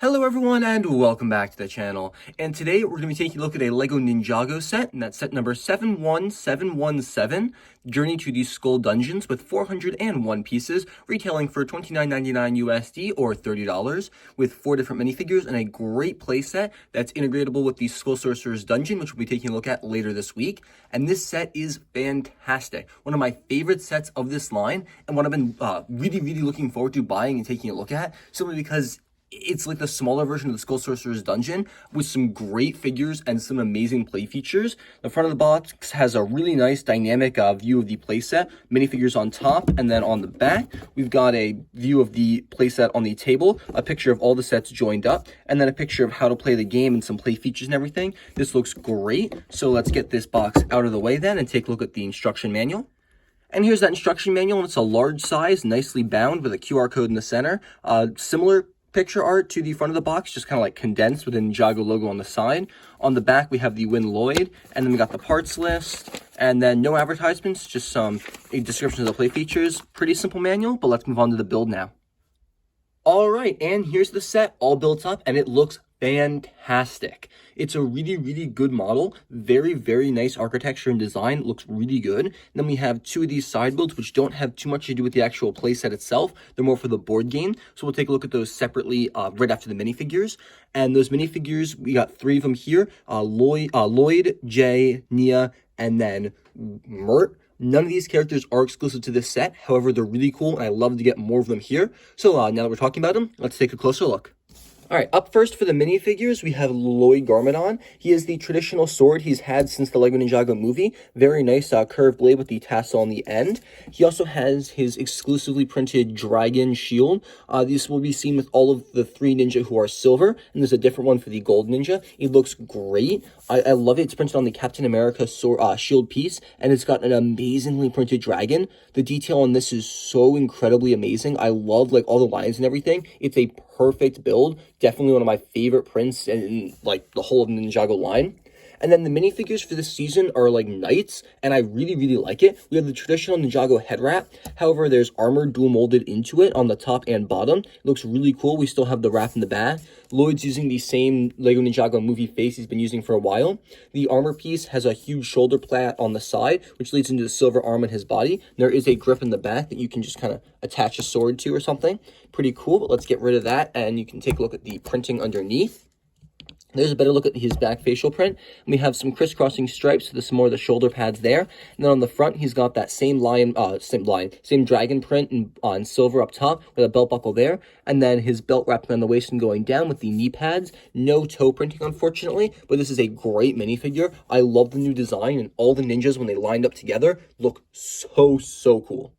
Hello everyone and welcome back to the channel. And today we're going to be taking a look at a LEGO Ninjago set, and that's set number 71717, Journey to the Skull Dungeons, with 401 pieces, retailing for $29.99 USD or $30, with 4 different minifigures and a great playset that's integratable with the Sorcerer's Dungeon, which we'll be taking a look at later this week. And this set is fantastic. One of my favorite sets of this line, and what I've been really looking forward to buying and taking a look at, simply because it's like the smaller version of the Skull Sorcerer's Dungeon with some great figures and some amazing play features. The front of the box has a really nice dynamic view of the playset, minifigures on top, and then on the back, we've got a view of the playset on the table, a picture of all the sets joined up, and then a picture of how to play the game and some play features and everything. This looks great, so let's get this box out of the way then and take a look at the instruction manual. And here's that instruction manual, and it's a large size, nicely bound with a QR code in the center. Similar picture art to the front of the box, just kind of like condensed with the Ninjago logo on the side. On the back, we have the Win Lloyd, and then we got the parts list, and then no advertisements, just some descriptions of the play features. Pretty simple manual, but let's move on to the build now. All right, and here's the set all built up, and it looks fantastic. It's a really good model, very nice architecture and design. It looks really good. And then we have two of these side builds, which don't have too much to do with the actual playset itself. They're more for the board game, so we'll take a look at those separately right after the minifigures. And those minifigures, we got 3 of them here: Lloyd, Jay, Nia, and then Mert. None of these characters are exclusive to this set. However, they're really cool, and I love to get more of them here. So now that we're talking about them, let's take a closer look. All right, up first for the minifigures, we have Lloyd Garmadon. He is the traditional sword he's had since the LEGO Ninjago movie. Very nice curved blade with the tassel on the end. He also has his exclusively printed dragon shield. This will be seen with all of the 3 ninja who are silver, and there's a different one for the gold ninja. It looks great. I love it. It's printed on the Captain America shield piece, and it's got an amazingly printed dragon. The detail on this is so incredibly amazing. I love like all the lines and everything. It's a perfect build. Definitely one of my favorite prints in like the whole of the Ninjago line. And then the minifigures for this season are like knights, and I really like it. We have the traditional Ninjago head wrap. However, there's armor dual molded into it on the top and bottom. It looks really cool. We still have the wrap in the back. Lloyd's using the same LEGO Ninjago movie face he's been using for a while. The armor piece has a huge shoulder plat on the side, which leads into the silver arm in his body. There is a grip in the back that you can just kind of attach a sword to or something. Pretty cool, but let's get rid of that, and you can take a look at the printing underneath. There's a better look at his back facial print. And we have some crisscrossing stripes, so there's some more of the shoulder pads there. And then on the front, he's got that same dragon print in silver up top with a belt buckle there. And then his belt wrapping on the waist and going down with the knee pads. No toe printing, unfortunately, but this is a great minifigure. I love the new design, and all the ninjas, when they lined up together, look so cool.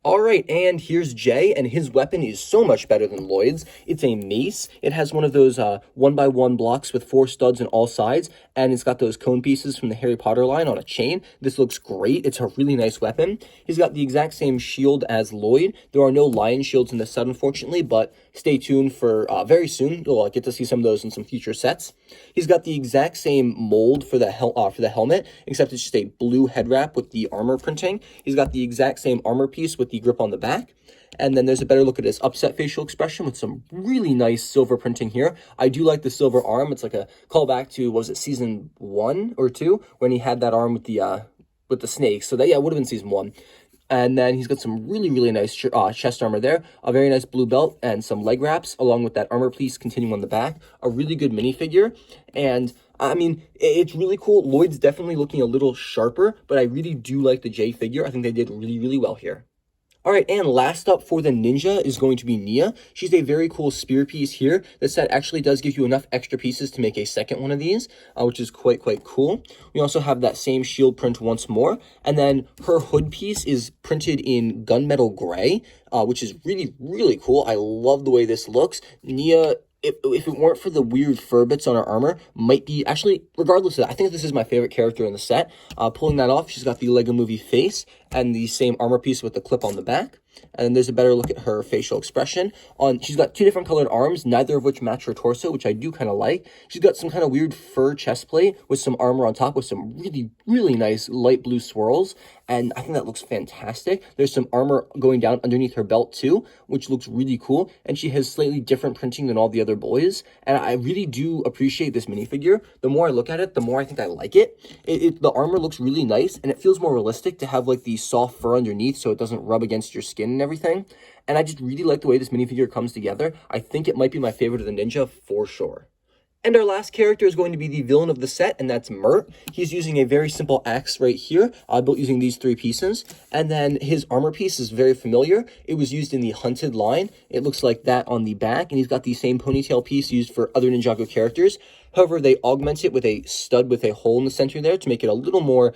All right, and here's Jay, and his weapon is so much better than Lloyd's. It's a mace. It has one of those 1x1 blocks with 4 studs on all sides, and it's got those cone pieces from the Harry Potter line on a chain. This looks great. It's a really nice weapon. He's got the exact same shield as Lloyd. There are no lion shields in this set, unfortunately, but stay tuned for very soon. You'll get to see some of those in some future sets. He's got the exact same mold for the helmet, except it's just a blue head wrap with the armor printing. He's got the exact same armor piece with the grip on the back. And then there's a better look at his upset facial expression with some really nice silver printing here. I do like the silver arm. It's like a callback to, was it season 1 or 2, when he had that arm with the snakes. So that, yeah, it would have been season 1. And then he's got some really nice chest armor there, a very nice blue belt, and some leg wraps, along with that armor piece continuing on the back. A really good minifigure, and I mean, it's really cool. Lloyd's definitely looking a little sharper, but I really do like the J figure. I think they did really well here. All right, and last up for the ninja is going to be Nia. She's a very cool spear piece here. This set actually does give you enough extra pieces to make a second one of these, which is quite cool. We also have that same shield print once more, and then her hood piece is printed in gunmetal gray, which is really cool. I love the way this looks. Nia, if it weren't for the weird fur bits on her armor, might be, actually, regardless of that, I think this is my favorite character in the set. Pulling that off, she's got the LEGO movie face and the same armor piece with the clip on the back. And there's a better look at her facial expression. She's got 2 different colored arms, neither of which match her torso, which I do kind of like. She's got some kind of weird fur chest plate with some armor on top with some really, really nice light blue swirls. And I think that looks fantastic. There's some armor going down underneath her belt too, which looks really cool. And she has slightly different printing than all the other boys. And I really do appreciate this minifigure. The more I look at it, the more I think I like it. The armor looks really nice, and it feels more realistic to have like the soft fur underneath so it doesn't rub against your skin and everything. And I just really like the way this minifigure comes together. I think it might be my favorite of the ninja for sure. And our last character is going to be the villain of the set, and that's Mert. He's using a very simple axe right here, built using these 3 pieces. And then his armor piece is very familiar. It was used in the Hunted line. It looks like that on the back, and he's got the same ponytail piece used for other Ninjago characters. However, they augment it with a stud with a hole in the center there to make it a little more,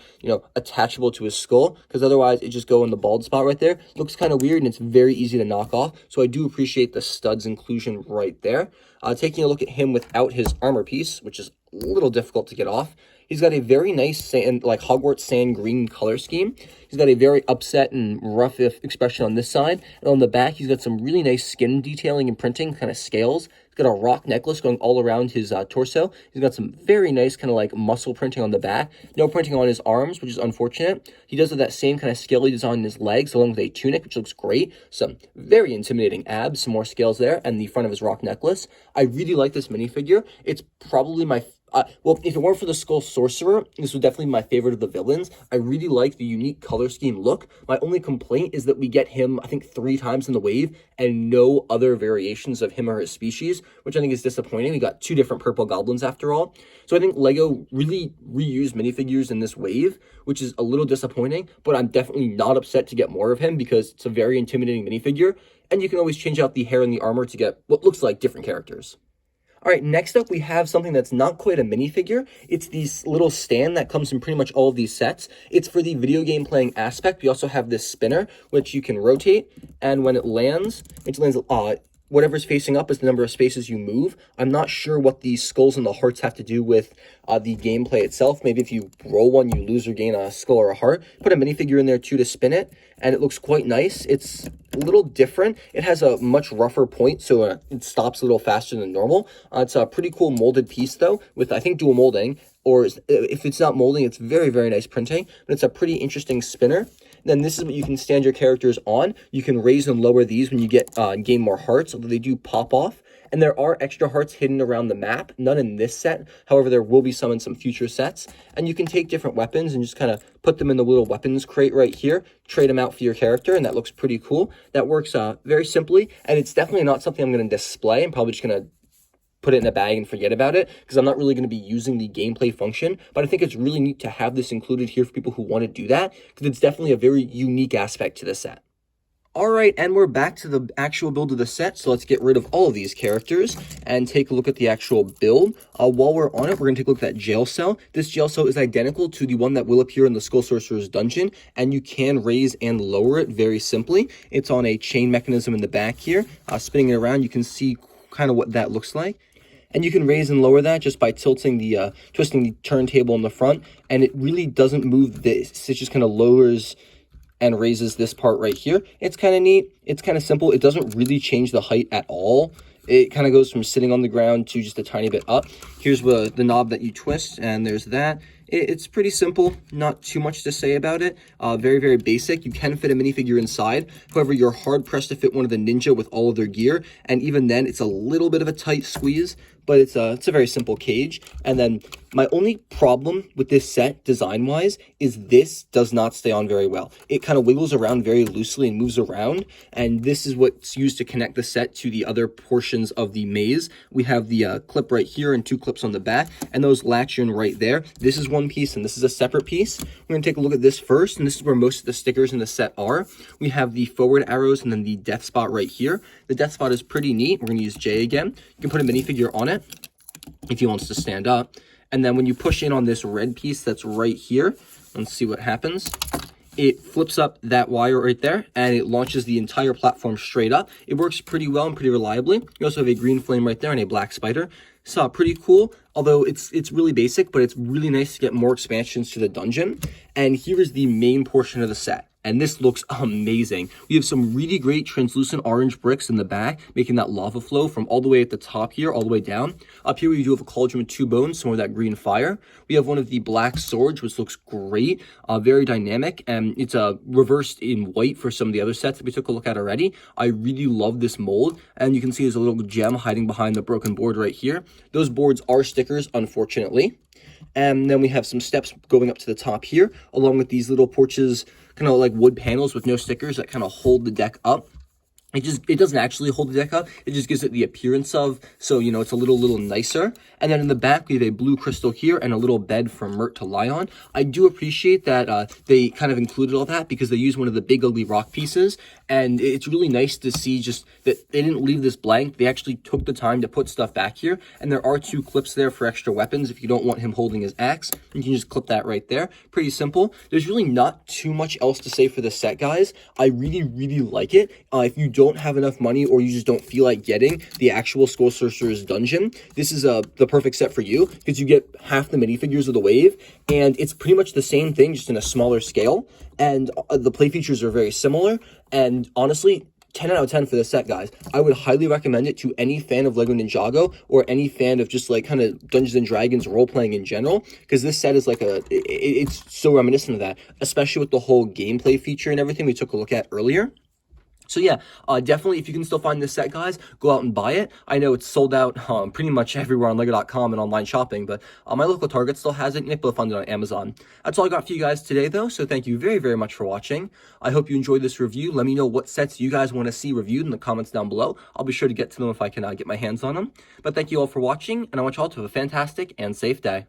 attachable to his skull, because otherwise it just go in the bald spot right there. It looks kind of weird, and it's very easy to knock off. So I do appreciate the stud's inclusion right there. Taking a look at him without his armor piece, which is a little difficult to get off. He's got a very nice sand, like Hogwarts sand green color scheme. He's got a very upset and rough expression on this side. And on the back, he's got some really nice skin detailing and printing, kind of scales. He's got a rock necklace going all around his torso. He's got some very nice kind of like muscle printing on the back. No printing on his arms, which is unfortunate. He does have that same kind of scaly design on his legs, along with a tunic, which looks great. Some very intimidating abs, some more scales there, and the front of his rock necklace. I really like this minifigure. It's probably my well, if it weren't for the Skull Sorcerer, this would definitely be my favorite of the villains. I really like the unique color scheme look. My only complaint is that we get him, I think, 3 times in the wave and no other variations of him or his species, which I think is disappointing. We got 2 different purple goblins after all. So I think LEGO really reused minifigures in this wave, which is a little disappointing, but I'm definitely not upset to get more of him because it's a very intimidating minifigure, and you can always change out the hair and the armor to get what looks like different characters. All right, next up, we have something that's not quite a minifigure. It's this little stand that comes in pretty much all of these sets. It's for the video game playing aspect. We also have this spinner, which you can rotate, and when it lands, whatever's facing up is the number of spaces you move. I'm not sure what the skulls and the hearts have to do with the gameplay itself. Maybe if you roll one, you lose or gain a skull or a heart. Put a minifigure in there too to spin it, and it looks quite nice. It's a little different. It has a much rougher point, so it stops a little faster than normal. It's a pretty cool molded piece, though, with, I think, dual molding, or if it's not molding, it's very, very nice printing, but it's a pretty interesting spinner. Then this is what you can stand your characters on. You can raise and lower these when you gain more hearts, although they do pop off. And there are extra hearts hidden around the map, none in this set. However, there will be some in some future sets. And you can take different weapons and just kind of put them in the little weapons crate right here, trade them out for your character, and that looks pretty cool. That works very simply, and it's definitely not something I'm going to display. I'm probably just going to put it in a bag and forget about it, because I'm not really going to be using the gameplay function, but I think it's really neat to have this included here for people who want to do that, because it's definitely a very unique aspect to the set. All right, and we're back to the actual build of the set, so let's get rid of all of these characters and take a look at the actual build. While we're on it, we're going to take a look at that jail cell. This jail cell is identical to the one that will appear in the Skull Sorcerer's dungeon, and you can raise and lower it very simply. It's on a chain mechanism in the back here. Spinning it around, you can see kind of what that looks like. And you can raise and lower that just by twisting the turntable in the front, and it really doesn't move this. It just kind of lowers and raises this part right here. It's kind of neat. It's kind of simple. It doesn't really change the height at all. It kind of goes from sitting on the ground to just a tiny bit up. Here's the knob that you twist, and there's that. It's pretty simple, not too much to say about it. Very, very basic. You can fit a minifigure inside. However, you're hard-pressed to fit one of the ninja with all of their gear, and even then, it's a little bit of a tight squeeze, but it's a very simple cage. And then my only problem with this set, design-wise, is this does not stay on very well. It kind of wiggles around very loosely and moves around, and this is what's used to connect the set to the other portions of the maze. We have the clip right here and 2 clips on the back, and those latch in right there. This is one piece, and this is a separate piece. We're going to take a look at this first, and this is where most of the stickers in the set are. We have the forward arrows and then the death spot right here. The death spot is pretty neat. We're going to use J again. You can put a minifigure on it if he wants to stand up. And then when you push in on this red piece that's right here, let's see what happens. It flips up that wire right there, and it launches the entire platform straight up. It works pretty well and pretty reliably. You also have a green flame right there and a black spider. So pretty cool, although it's really basic, but it's really nice to get more expansions to the dungeon. And here is the main portion of the set. and this looks amazing. We have some really great translucent orange bricks in the back, making that lava flow from all the way at the top here, all the way down. Up here, we do have a cauldron with 2 bones, some of that green fire. We have one of the black swords, which looks great, very dynamic, and it's reversed in white for some of the other sets that we took a look at already. I really love this mold, and you can see there's a little gem hiding behind the broken board right here. Those boards are stickers, unfortunately. And then we have some steps going up to the top here, along with these little porches, kind of like wood panels with no stickers that kind of hold the deck up. It doesn't actually hold the deck up. It just gives it the appearance of, so, you know, it's a little nicer. And then in the back, we have a blue crystal here and a little bed for Mert to lie on. I do appreciate that they kind of included all that because they used one of the big ugly rock pieces. And it's really nice to see just that they didn't leave this blank. They actually took the time to put stuff back here. And there are 2 clips there for extra weapons. If you don't want him holding his axe, you can just clip that right there. Pretty simple. There's really not too much else to say for this set, guys. I really, really like it. If you don't have enough money or you just don't feel like getting the actual Skull Sorcerer's dungeon, this is the perfect set for you because you get half the minifigures of the wave, and it's pretty much the same thing, just in a smaller scale, and the play features are very similar, and honestly, 10 out of 10 for this set, guys. I would highly recommend it to any fan of LEGO Ninjago or any fan of just like kind of Dungeons and Dragons role-playing in general, because this set is like it's so reminiscent of that, especially with the whole gameplay feature and everything we took a look at earlier. So yeah, definitely, if you can still find this set, guys, go out and buy it. I know it's sold out pretty much everywhere on Lego.com and online shopping, but my local Target still has it, and you'll be able to find it on Amazon. That's all I got for you guys today, though, so thank you very, very much for watching. I hope you enjoyed this review. Let me know what sets you guys want to see reviewed in the comments down below. I'll be sure to get to them if I can get my hands on them. But thank you all for watching, and I want you all to have a fantastic and safe day.